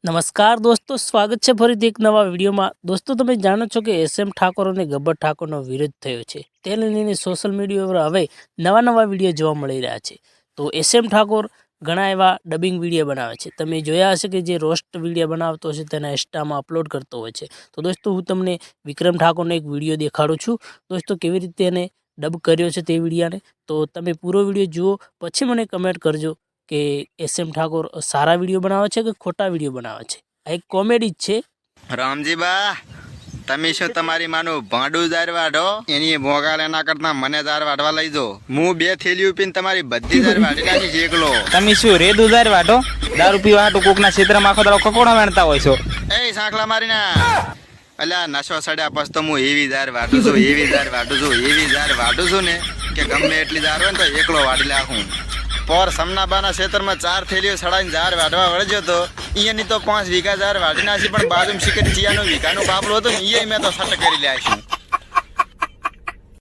નમસ્કાર દોસ્તો, સ્વાગત છે ફરીથી એક નવા વિડીયોમાં। દોસ્તો, તમે જાણો છો કે એસએમ ઠાકોર અને ગબ્બર ઠાકોરનો વિરોધ થયો છે। તેને લઈને સોશિયલ મીડિયા પર હવે નવા વિડીયો જોવા મળી રહ્યા છે। તો એસએમ ઠાકોર ઘણા એવા ડબિંગ વિડીયો બનાવે છે। તમે જોયા હશે કે જે રોસ્ટ વિડીયો બનાવતો હશે તેના ઇન્સ્ટામાં અપલોડ કરતો હોય છે। તો દોસ્તો, હું તમને વિક્રમ ઠાકોરનો એક વિડીયો દેખાડું છું। દોસ્તો, કેવી રીતે એને ડબ કર્યો છે તે વિડીયાને, તો તમે પૂરો વિડીયો જુઓ, પછી મને કમેન્ટ કરજો કે એસએમ ઠાકોર સારા વિડીયો બનાવે છે કે ખોટા વિડીયો બનાવે છે। આ એક કોમેડી જ છે। રામજી બા, તમે શું તમારી માનું ભાંડું જાર વાઢો? એની મોગાલ એના કરતા મને જાર વાઢવા લઈ દો। હું 2 થેલીઓ પીને તમારી બધી જાર વાઢી નાખીશ એકલો। તમે શું રેડ ઉધાર વાઢો? દારૂ પીવા હાટુ કોકના ક્ષેત્રમાં આખો દાડો કકોડા વેણતા હોય છો। એ સાંખલા મારી ના અલ્યા, નશો સડ્યા પછી તો હું એવી જાર વાઢું છું, એવી જાર વાઢું છું, એવી જાર વાઢું છું ને કે ગમે એટલી જાર હોય ને તો એકલો વાઢી નાખું। પોર સમનાબાના ખેતરમાં 4 થેલીઓ સડાઈને જાર વાઢવા વળજો તો અહીંયાની તો 5 વીઘા જાર વાઢી નાખી, પણ બાજુમાં શિકરી ચિયાનું વીઘાનું બાપલું હતું ને એ મેં તો સટ કરી લ્યા છું।